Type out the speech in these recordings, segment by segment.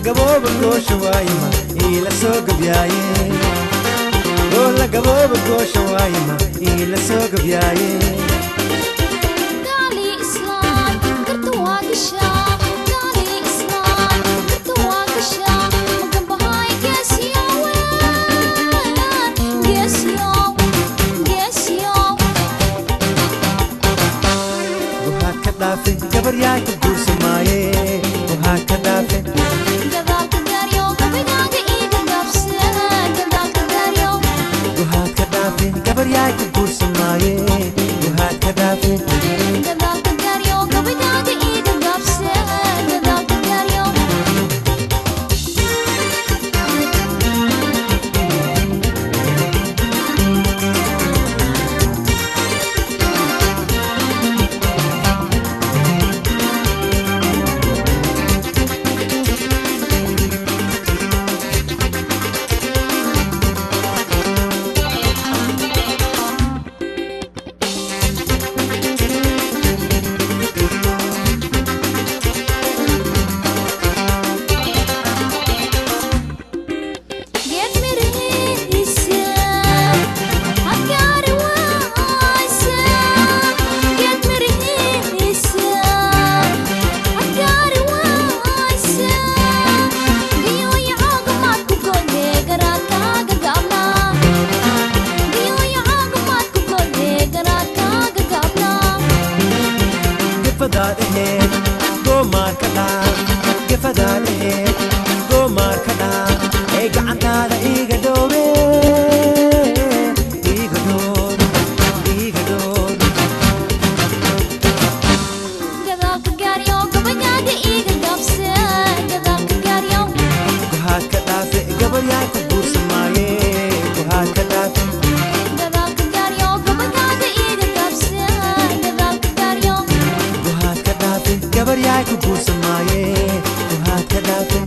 قبوب القوش وايما إلى سوق بياي ولا قبوب القوش وايما إلى سوق بياي قالي إسلام قرت واقشة قالي إسلام قرت واقشة مقم بهاي قيس يوين قيس يوم قيس يوم وهكذا في قبر ياي تقول سماي وهكذا في قذاك الداريو قبيداك إيقا نفسه قذاك الداريو وهكذا في قبر ياي تقول سماي وهكذا في قذاك الداريو قبيداك إيقا نفسه قذاك الداريو go markada gefadade go markada e gacantada iga dhowe iga dhoor قذاك الداريو قبيداك إيقا نفسه قذاك الداريو وهكذا في قبر ياي تقول سماي وهكذا في قذاك الداريو قبيداك إيقا نفسه قذاك الداريو وهكذا في قبر ياي تقول سماي وهكذا في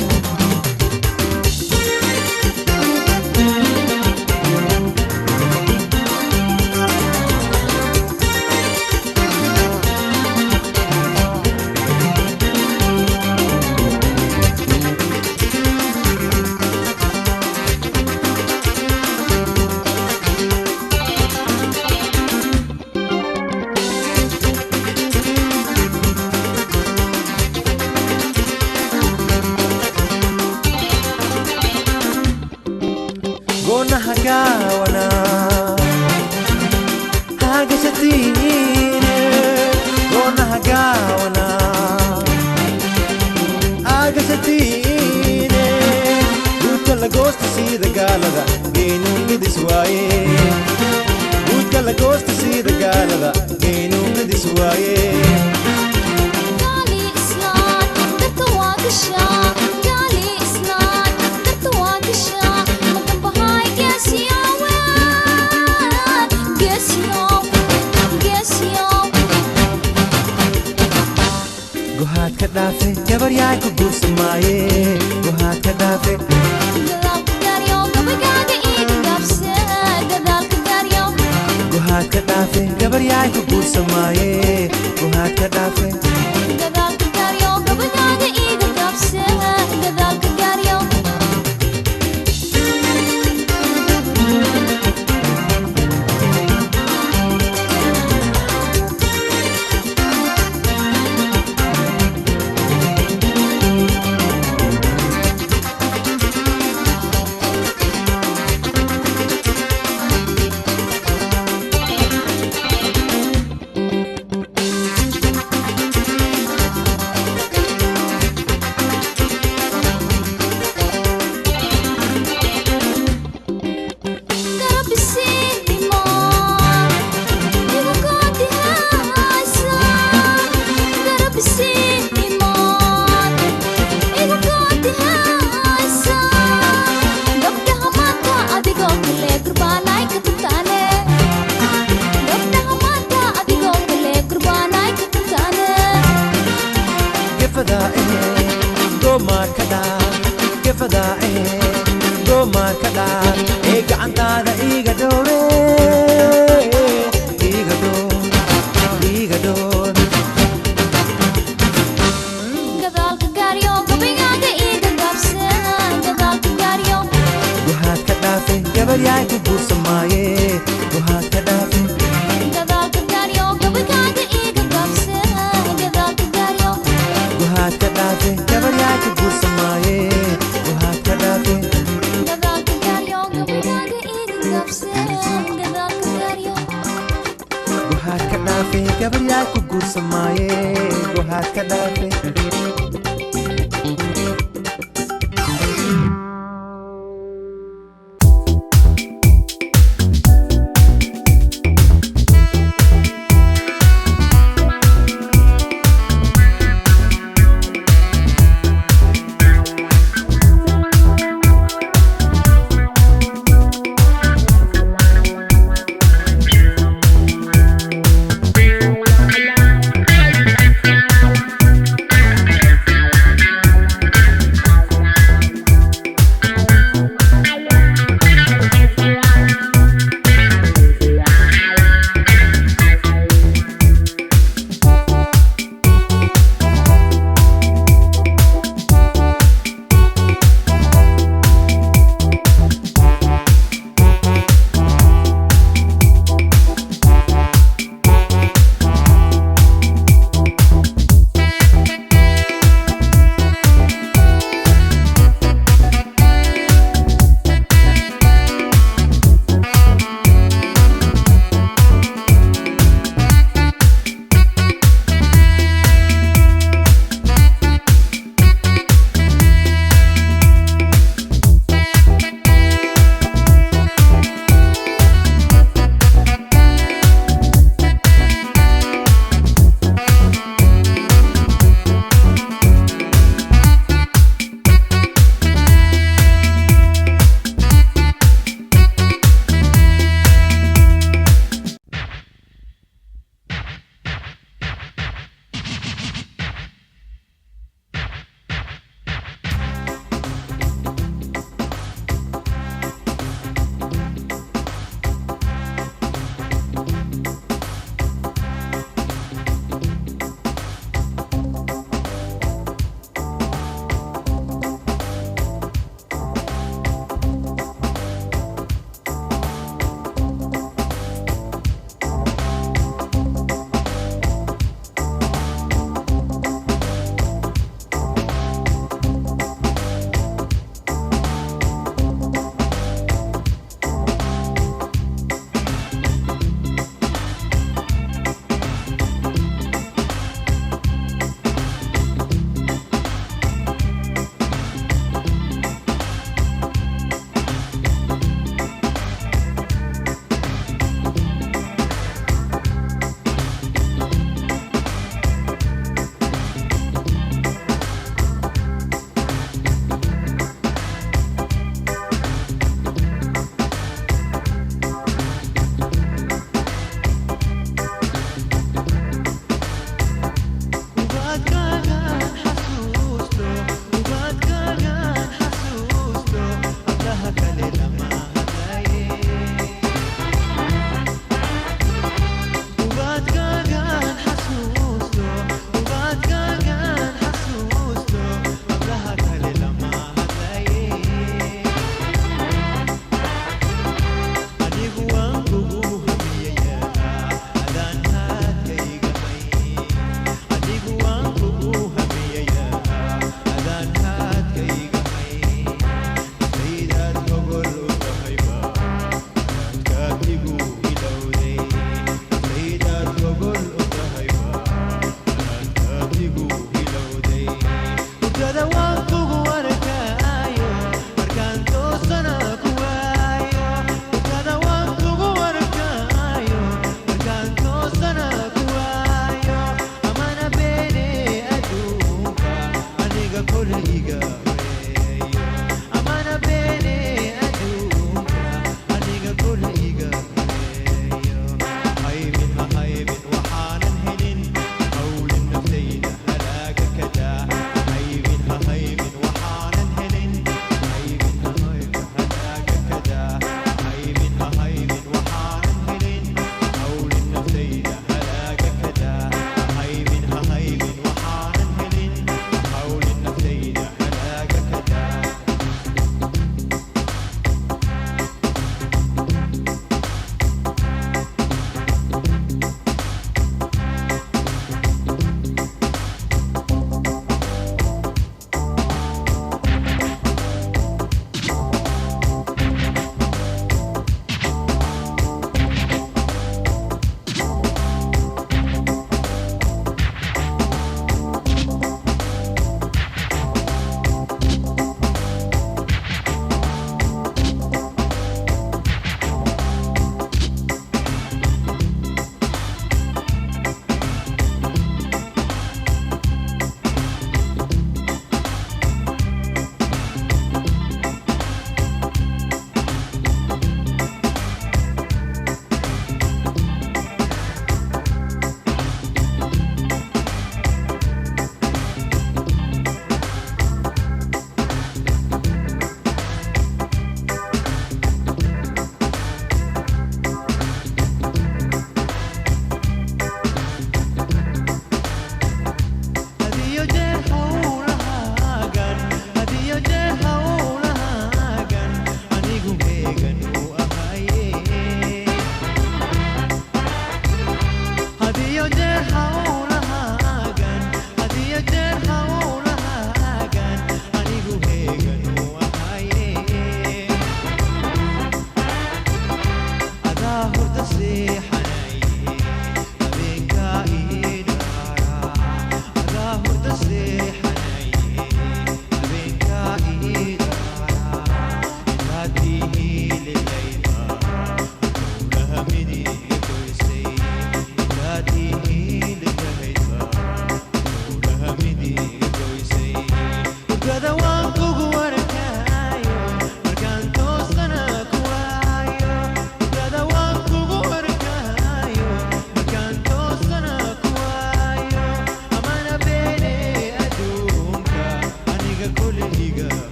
قولنا هكاونا حاجة شتينة قولنا هكاونا حاجة شتينة قلت لقوست سيدة قالدا جينو قد سواي قلت لقوست سيدة قالدا جينو قد سواي قالي إسلام قرت واقشة قالي إسلام قرت واقشة مقم بهاي قيس يوين قيس يوم قيس يوم قهات كدافي جبر ياي كبور سماي قهات كدافي قذاك الداريو قبيداك إيقا نفسه قذاك الداريو قهات كدافي جبر ياي كبور سماي قهات كدافي قذاك الداريو قبيداك إيقا نفسه قذاك الداريو gohaad ka dhaafay gabaryaa ku guursamaaye gohaad ka dhaafay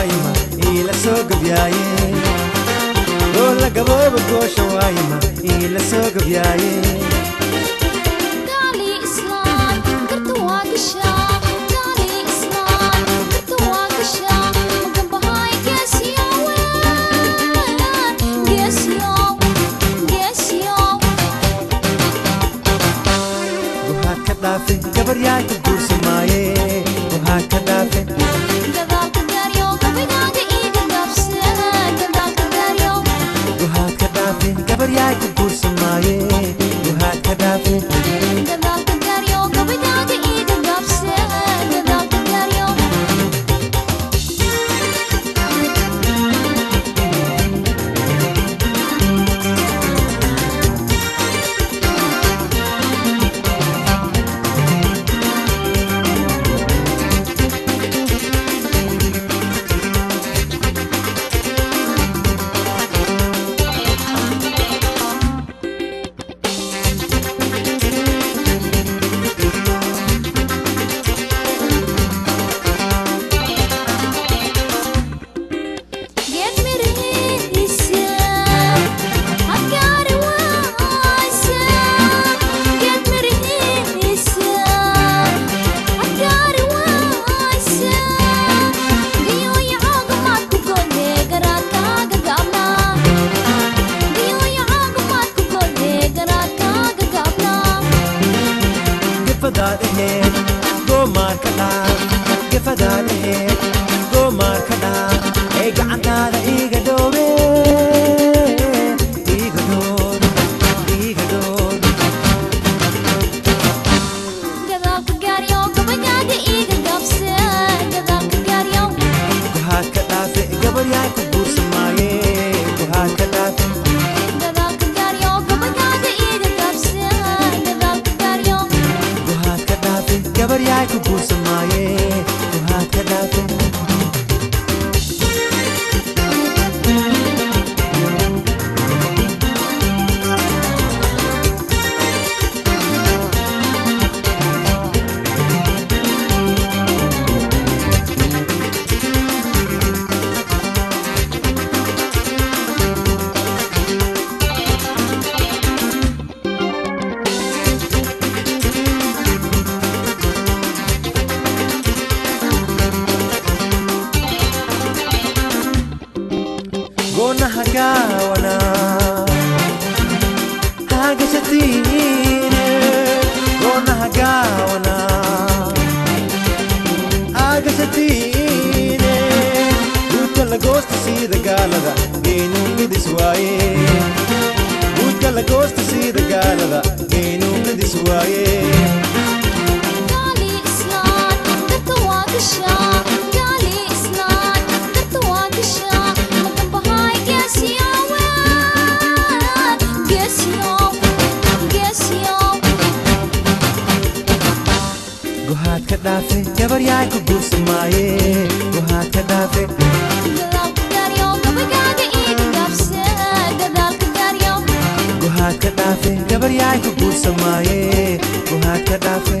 waayma ila soo gabyaaye oo la gaboobo goosha waayma ila soo gabyaaye gaali islaan kartu waa gashaa gaali islaan kartu waa gashaa magan bahay geesiyo geesiyo geesiyo waxaad ka dhaafe gabar yaay ku guursamaaye waxaad ka dhaafe gadaalka gaaryo gabadhaaga iiga gaabse gadaalka gaaryo waxaad ka dhaafe gabar yaay ku guursamaaye waxaad ka dhaafe gadaalka gaaryo gabadhaaga iiga gaabse gadaalka gaaryo Get me to hisa, I got it wise. Get me to hisa, I got it wise. Diyo ya agamat ko gole garata gagabna. Diyo ya agamat ko gole garata gagabna. gifadaad aheed goomaar ka dhaaf gifadaad aheed goomaar ka dhaaf ee gacantaada iiga dhoobe iiga dhoor iiga dhoor Gadaalka gaaryo gabadhaaga iiga gaabse gadaalka gaaryo. waxaad ka dhaafe gabar yaay ku guursamaaye waxaad ka dhaafe Gadaalka gaaryo gabadhaaga iiga gaabse gadaalka gaaryo. waxaad ka dhaafe gabar yaay ku guursamaaye waxaad ka dhaafe goonaha gaawana hagasatiine goonaha gaawana hagasatiine duudka lagoosta siida gaalada geenuungadis waaye duudka lagoosta siida gaalada geenuungadis waaye Gaali islaan dadka waa gashaa gaali islaan dadka waa gashaa magan bahay geesiyo geesiyo geesiyo waxaad ka dhaafe gabar yaay ku guursamaaye waxaad ka dhaafe gadaalka gaaryo gabadhaaga iiga gaabse gadaalka gaaryo waxaad ka dhaafe gabar yaay ku guursamaaye waxaad ka dhaafe